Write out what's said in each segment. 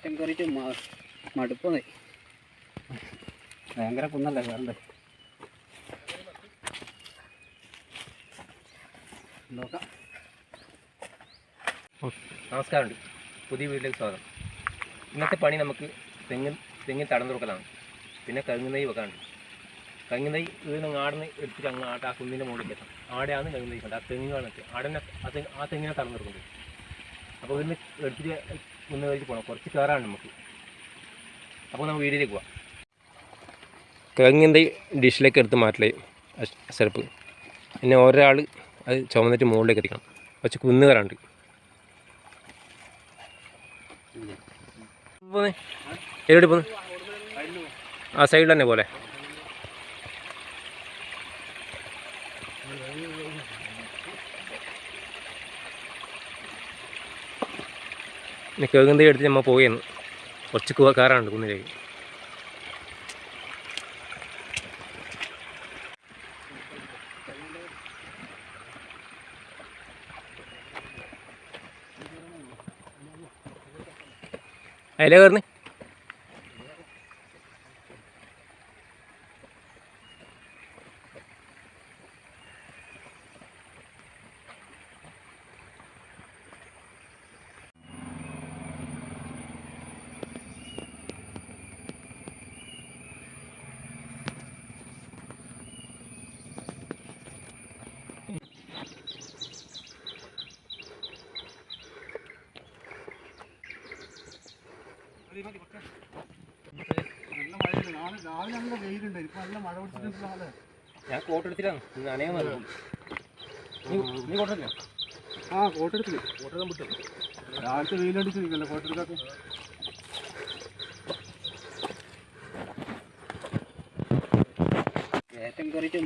കയറ്റം കയറിയിട്ട് മടുപ്പന്നേ. ഭയങ്കര കുന്നല്ലേ കയറണ്ടേ. നോക്കാം. നമസ്കാരം, പുതിയ വീട്ടിലേക്ക് സ്വാഗതം. ഇന്നത്തെ പണി നമുക്ക് തെങ്ങിൻ തടം തുറക്കലാണ്. പിന്നെ കഴുങ്ങ് തൈ വെക്കാനുണ്ട്. കഴുങ്ങ് തൈ വീണ് ആടിന് എടുത്തിട്ട് അങ്ങ് ആ കുന്നിൻ്റെ മുകളിലേക്ക് എത്താം. ആടെയാണ് കഴുങ്ങ് തൈ കണ്ടത്. ആ തെങ്ങാണ് ആടനെ ആ തെങ്ങിനെ തടം തുറക്കുന്നത്. അപ്പോൾ ഇവിടുന്ന് എടുത്തിട്ട് കുന്ന് കഴിച്ച് പോകണം. കുറച്ച് കയറാണ് നമുക്ക്. അപ്പോൾ നമുക്ക് വീട്ടിലേക്ക് പോവാം. കഴുങ്ങ് തൈ ഡിഷിലേക്ക് എടുത്ത് മാറ്റലേ സെരപ്പ്. പിന്നെ ഒരാൾ അത് ചുമന്നിട്ട് മുകളിലേക്ക് എത്തിക്കണം. കുറച്ച് കുന്ന് കയറാണ്ട്. എവിടെ പോന്ന്? ആ സൈഡിൽ തന്നെ പോലെ. പിന്നെ കേൾക്കുന്ന എടുത്ത് നമ്മൾ പോയെന്ന്. കുറച്ച് കയറാനുണ്ട് കുന്നിലേക്ക്. അതിലേ കയറുന്നേ. ഞാൻ കോട്ടെടുത്തിട്ടാണ് നനയാൻ വന്നത്. നീ കോട്ടെടുത്തില്ല? ആ കോട്ടെടുത്തില്ല. കോട്ടെടുക്കാൻ വിട്ടു. രാവിലത്തെ വെയിലടിച്ചിരിക്കല്ലോ കോട്ടെടുക്കാത്ത. കയറ്റം കയറിയിട്ട്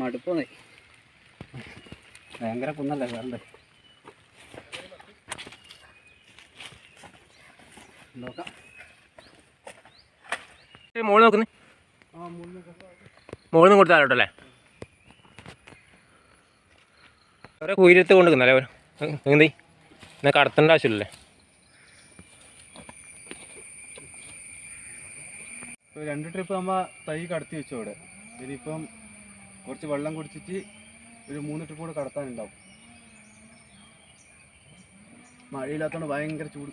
മടുപ്പന്നേ. ഭയങ്കര കുന്നല്ലേ കയറണ്ടേ. നോക്കാം. മോള് നോക്കുന്നേ. മോളിൽ നിന്ന് കൊടുത്താലോട്ടല്ലേ. ഓരോ കുയിലെടുത്ത് കൊണ്ടുവന്നല്ലേ എന്തേ എന്നാൽ കടത്തേണ്ട ആവശ്യമില്ലല്ലേ. ഇപ്പോൾ 2 ട്രിപ്പ് നമ്മൾ തൈ കടത്തി വെച്ചു അവിടെ. ഇനിയിപ്പം കുറച്ച് വെള്ളം കുടിച്ചിട്ട് ഒരു 3 ട്രിപ്പ് കൂടെ കടത്താനുണ്ടാവും. മഴയില്ലാത്തതുകൊണ്ട് ഭയങ്കര ചൂട്.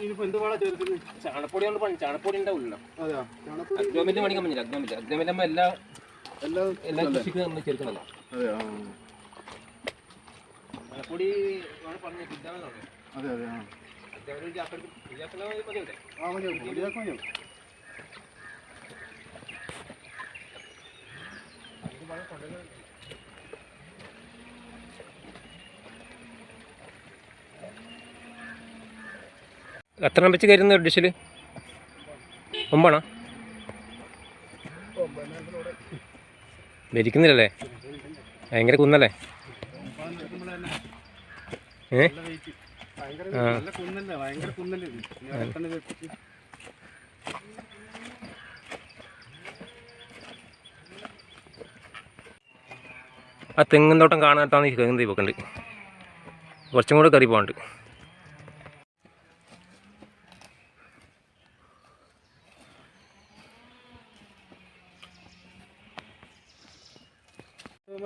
ഇനിയിപ്പോൾ എന്ത് വള ചേർക്കുന്നത്? ചാണപ്പൊടി കൊണ്ട് പണി. ചാണപ്പൊടി ഉണ്ടാവില്ലല്ലോ. അതെയോ? അഗ്രോമെന്റ് പണിക്കാൻ പറ്റില്ല. അഗ്രോമെന്റ് ആകുമ്പോൾ എല്ലാ കൃഷിക്കും നമ്മൾ ചേർക്കണല്ലോ. അതെയോ? ചാണപ്പൊടി പറഞ്ഞു. അതെ അതെ. എത്ര വെച്ച് കയറുന്ന ഡിഷിൽ? 9 ഭരിക്കുന്നില്ലല്ലേ. ഭയങ്കര കുന്നല്ലേ. ആ തെങ്ങിൻ തോട്ടം കാണാത്താണ് ഈ തെങ്ങിൻ തൈ വെക്കുന്നുണ്ട്. കുറച്ചും കൂടെ കയറി പോകാണ്ട്.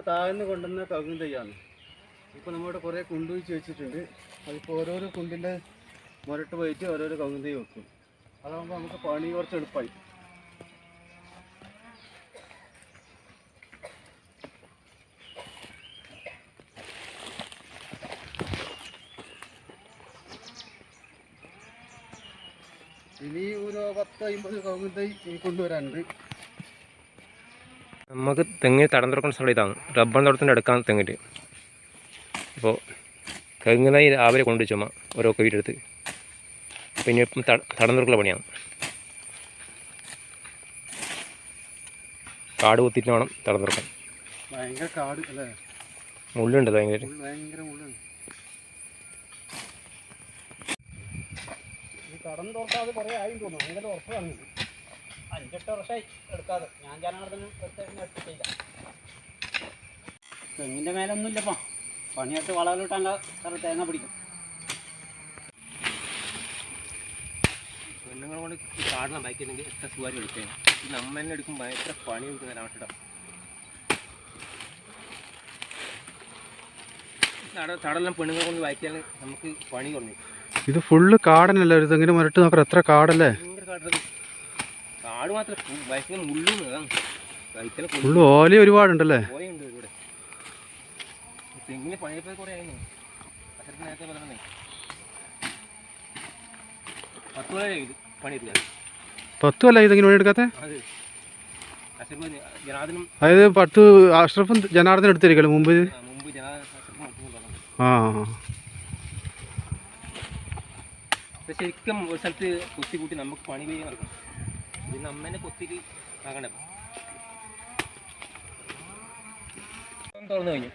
താഴ്ന്ന് കൊണ്ടുവന്ന കവുങ്ങ് തൈയാണ്. ഇപ്പോൾ നമ്മളിവിടെ കുറേ കുണ്ടുവെച്ച് വെച്ചിട്ടുണ്ട്. അതിപ്പോൾ ഓരോരോ കുണ്ടിൻ്റെ മുരട്ട് പോയിട്ട് ഓരോരോ കവുങ്ങ് തൈ വെക്കും. അതാകുമ്പോൾ നമുക്ക് പണി കുറച്ച് എളുപ്പമായി. ഇനി ഒരു 10-50 കവുങ്ങ് തൈ കൊണ്ടുവരാനുണ്ട്. നമുക്ക് തെങ്ങിന് തടം തുറക്കുന്ന സ്ഥലം ഇതാണ്. റബ്ബർ തോട്ടത്തിൻ്റെ അടുക്കാണ് തെങ്ങിട്ട്. അപ്പോൾ കവുങ്ങ് തൈ രാവിലെ കൊണ്ടു ചുമ ഓരോ വീടെടുത്ത്. പിന്നെ ഇപ്പം തടം തുറക്കുള്ള പണിയാണ്. കാട് കുത്തിയിട്ട് വേണം തടം തുറക്കാൻ. ഭയങ്കര കാട് അല്ലേ. മുള്ളുണ്ട് ഭയങ്കര. ഭയങ്കര മുള്ളുണ്ട്. ഈ തടം തുറക്കാതെ കുറേ ആയി തോന്നുന്നു. ഭയങ്കര ഉറപ്പാണ്. 5-8 വർഷമായി എടുക്കാതെ. ഞാൻ ജനങ്ങളെ എടുത്തിട്ടില്ല. തെങ്ങിൻ്റെ മേലെ ഒന്നുമില്ലപ്പാ. പണിയായിട്ട് വളവിലിട്ടാൽ സാറ് തേങ്ങ പിടിക്കും. പെണ്ണുങ്ങൾ കൊണ്ട് കാടണം ബൈക്കുണ്ടെങ്കിൽ എത്ര സുഖമായിട്ട് വിളിച്ചേ. ഈ നമ്മ തന്നെ എടുക്കുമ്പോൾ എത്ര പണി കൊടുക്കുന്നതാണ് കേട്ടോ. തടെല്ലാം പെണ്ണുങ്ങൾ കൊണ്ട് വായിക്കാൻ നമുക്ക് പണി കുറഞ്ഞു. ഇത് ഫുള്ള് കാടനല്ലേ, ഒരു തെങ്ങിന് മുരട്ട് നോക്കാം എത്ര കാടല്ലേ. ഭയങ്കര കാട്. കാട് മാത്രം ബൈക്കിന് മുള്ളും ഫുള്ള് ഓല ഒരുപാടുണ്ടല്ലേ. ഓയുണ്ട് ഇവിടെ. തെങ്ങിന് പണിയപ്പോൾ കുറേ ആയിരുന്നു. അത്ര നേരത്തെ പറഞ്ഞേ 10 കൊല്ലമായി ഇത് പണിയെടുക്കാൻ. 10 കൊല്ലമായി ഇതെങ്ങനെ പണിയെടുക്കാത്ത? അത് ജനാർദ്ദനും അതായത് 10 അഷ്റഫും ജനാർദ്ദനും എടുത്തിരിക്കല്ലോ മുമ്പ്. മുമ്പ് ആ ശരിക്കും ഒരു സ്ഥലത്ത് കൊത്തി കൂട്ടി നമുക്ക് പണി ചെയ്യാൻ നടക്കണം. ഇത് നമ്മനെ കൊത്തിക്ക് ആകണ്ട. തുറന്നു കഴിഞ്ഞു.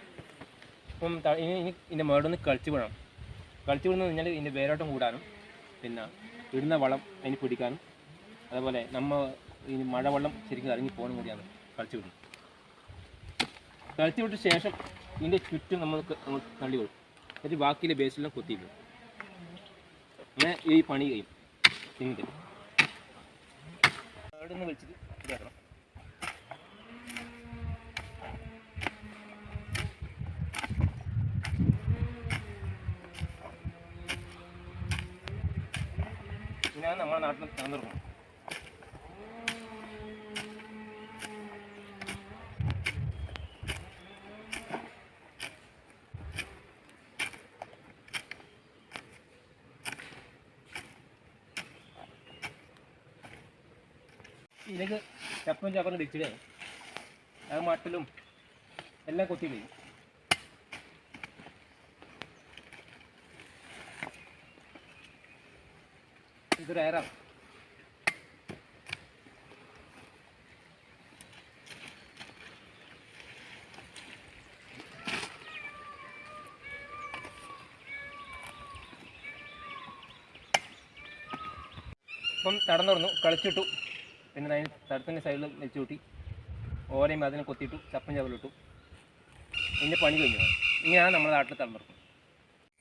ഇപ്പം ഇനി ഇതിൻ്റെ മേടൊന്ന് കളിച്ച് വിടണം. കളിച്ച് വിടുന്നത് കഴിഞ്ഞാൽ ഇതിൻ്റെ വേരോട്ടം കൂടാനും പിന്നെ ഇടുന്ന വളം അതിന് പിടിക്കാനും അതേപോലെ ഈ മഴവെള്ളം ശരിക്കും ഇറങ്ങി പോകാനും കൂടിയാണ് കളിച്ച് വിടുന്നത്. കളിച്ച് വിട്ട ശേഷം ഇതിൻ്റെ ചുറ്റും നമ്മൾ തള്ളി വിടും. എന്നിട്ട് ബാക്കിയിലെ ബേസിലെല്ലാം കൊത്തിയിടും. അങ്ങനെ ഈ പണി കഴിയും. തെങ്ങിട്ട് അവിടെ നിന്ന് വെച്ചിട്ട് ഇതാക്കണം. ഇതാണ് നമ്മുടെ നാട്ടിൽ തന്നിറങ്ങും. ഇതിലേക്ക് ചപ്പനും ചപ്പനും ഡിച്ചിടേ അത് മട്ടിലും എല്ലാം കൊത്തി കഴിയും. ഇതൊരു എയറാണ്. ഇപ്പം തടം തുറന്നു കളിച്ചിട്ടു. പിന്നെ അതിന് തടത്തിൻ്റെ സൈഡിൽ വെച്ച് കൂട്ടി ഓരയും അതിനെ കൊത്തിയിട്ടു ചപ്പൻ ചവലിട്ടു. ഇതിൻ്റെ പണി കഴിഞ്ഞു. ഇങ്ങനെയാണ് നമ്മുടെ നാട്ടിൽ തടം തുറക്കുന്നത്.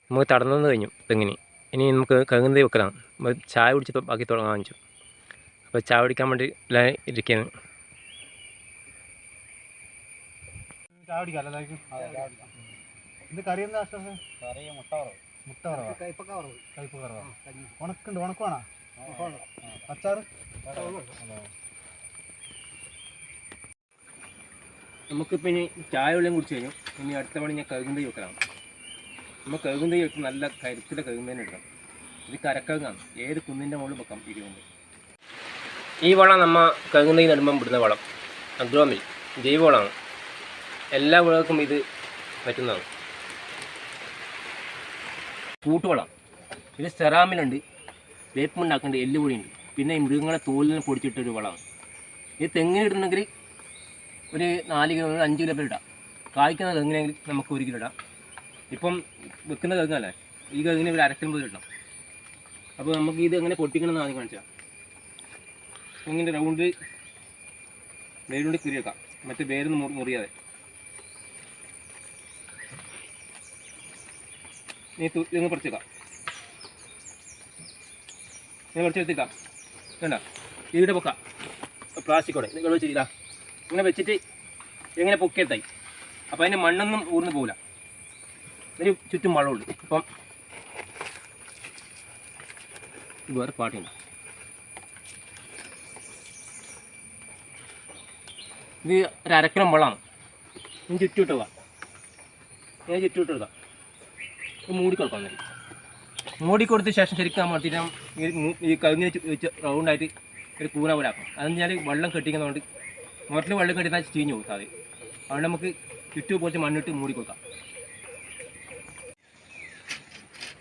നമുക്ക് തടന്നു കഴിഞ്ഞു തെങ്ങിന്. ഇനി നമുക്ക് കഴുകുന്നതി വെക്കണം. ചായ കുടിച്ച് ബാക്കി തുടങ്ങാൻ വെച്ചു. അപ്പോൾ ചായ കുടിക്കാൻ വേണ്ടി ഇരിക്കുകയാണ്. നമുക്കിപ്പോൾ ഇനി ചായ വെള്ളം കുടിച്ച് കഴിഞ്ഞു. ഇനി അടുത്ത പണി ഞാൻ കഴുകുന്നതി വെക്കണം. നമ്മൾ കഴുകുന്നതി വെച്ച് നല്ല കരുത്തിലെ കഴുകുന്നതിന് എടുക്കണം. ഇത് കരക്കഴുകാണ്. ഏത് കുന്നിൻ്റെ മുകളിൽ വെക്കാം ഇരികൊണ്ട്. ഈ വളം നമ്മൾ കഴുകുന്നതി നടുമ്പം വിടുന്ന വളം അഗ്രോമിൽ ജൈവവളമാണ്. എല്ലാ വിളകൾക്കും ഇത് പറ്റുന്നതാണ്. കൂട്ടുവളം ഇത് സെറാമിലുണ്ട്, വേപ്പുണ്ടാക്കുന്നുണ്ട്, എല്ലുപൊടിയുണ്ട്, പിന്നെ ഈ മൃഗങ്ങളെ തോലിന് പൊടിച്ചിട്ടൊരു വളമാണ്. ഇത് തെങ്ങിന് ഇടണമെങ്കിൽ ഒരു 4 കിലോ 5 കിലോ ഇടാം. കായ്ക്കുന്ന തെങ്ങിനെങ്കിൽ നമുക്ക് 1 കിലോ ഇടാം. ഇപ്പം വെക്കുന്ന കഴുകല്ലേ, ഈ കഴുകിന് ഒരു 1/2 കിലോ ഇടണം. അപ്പോൾ നമുക്ക് ഇത് എങ്ങനെ പൊട്ടിക്കണമെന്ന് ആദ്യം കാണിച്ചാൽ തെങ്ങിൻ്റെ റൗണ്ട് വേരുകൊണ്ട് കീറി വെക്കാം. മറ്റേ വേരൊന്നും മുറിയാതെ. ഇതൊന്ന് പറിച്ചേക്കാം. ഇങ്ങനെ പറിച്ചെടുത്തേക്കാം. വേണ്ട ഇവിടെ പൊക്കാം. പ്ലാസ്റ്റിക്കോടെ നിങ്ങൾ വെച്ചിട്ടാ ഇങ്ങനെ വെച്ചിട്ട് എങ്ങനെ പൊക്കിയെടുത്തായി. അപ്പോൾ അതിൻ്റെ മണ്ണൊന്നും ഊർന്ന് പോകില്ല. ഒരു ചുറ്റും വളമുണ്ട്. അപ്പം വേറെ പാട്ടുണ്ട്. ഇത് ഒരു 1/2 കിലോ വളമാണ്. ഇനി ചുറ്റുവിട്ട് വെക്കാം. ഇങ്ങനെ ചുറ്റുവിട്ട് വെക്കാം. മൂടിക്കൊടുക്കാം. മൂടിക്കൊടുത്ത ശേഷം ശരിക്കും അമർത്തിയിട്ട് ഈ കവിഞ്ഞ് വെച്ച് റൗണ്ടായിട്ട് ഒരു കൂന പോലെ ആക്കും. അതെന്ന് വെച്ചാൽ വെള്ളം കെട്ടിക്കുന്നതുകൊണ്ട് മുറത്തിൽ വെള്ളം കെട്ടിന്നാൽ ചീഞ്ഞു പോകും സാധനം. അതുകൊണ്ട് നമുക്ക് ചുറ്റും കുറച്ച് മണ്ണിട്ട് മൂടി കൊടുക്കാം.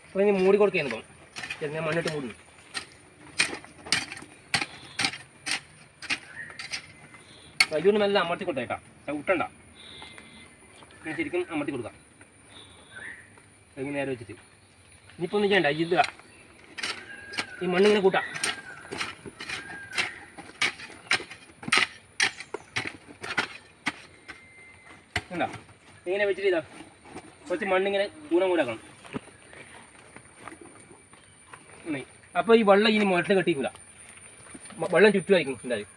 അപ്പോൾ ഇനി മൂടി കൊടുക്കുകയാണ്. ഇപ്പം ഞാൻ മണ്ണിട്ട് മൂടി ഇതുകൊണ്ട് നല്ല അമർത്തി കൊടുത്തേക്കാം. ചവിട്ടണ്ട, ശരിക്കും അമർത്തി കൊടുക്കാം. നേരെ വെച്ചിട്ട് ഇനിയിപ്പോൾ ഒന്നും ചെയ്യണ്ട. ഇതാ ഈ മണ്ണിങ്ങനെ കൂട്ടാം. എന്താ ഇങ്ങനെ വെച്ചിട്ട് ഇതാ കുറച്ച് മണ്ണിങ്ങനെ കൂടാക്കണം. അപ്പോൾ ഈ വെള്ളം ഇനി മുരട്ടിൽ കെട്ടിക്കില്ല, വെള്ളം ചുറ്റുമായിരിക്കും ഉണ്ടാവും.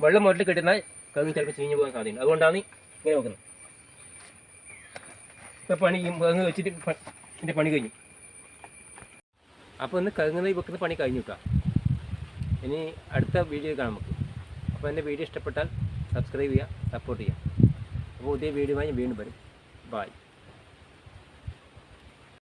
വെള്ളം മുരട്ടിൽ കെട്ടുന്നാൽ കവുങ്ങ് ചിലപ്പോൾ ചീഞ്ഞ് പോകാൻ സാധ്യതയുണ്ട്. അതുകൊണ്ടാണ് ഇങ്ങനെ നോക്കുന്നത്. ഇപ്പോൾ പണി കവുങ്ങ് വെച്ചിട്ട് ഇതിൻ്റെ പണി കഴിഞ്ഞു. അപ്പോൾ ഇന്ന് കവുങ്ങ് തൈ വെക്കുന്ന പണി കഴിഞ്ഞു കേട്ടോ. ഇനി അടുത്ത വീഡിയോ കാണാം നമുക്ക്. അപ്പോൾ എൻ്റെ വീഡിയോ ഇഷ്ടപ്പെട്ടാൽ സബ്സ്ക്രൈബ് ചെയ്യുക, സപ്പോർട്ട് ചെയ്യുക. അപ്പോൾ പുതിയ വീഡിയോയുമായി വീണ്ടും വരും. ബായ്.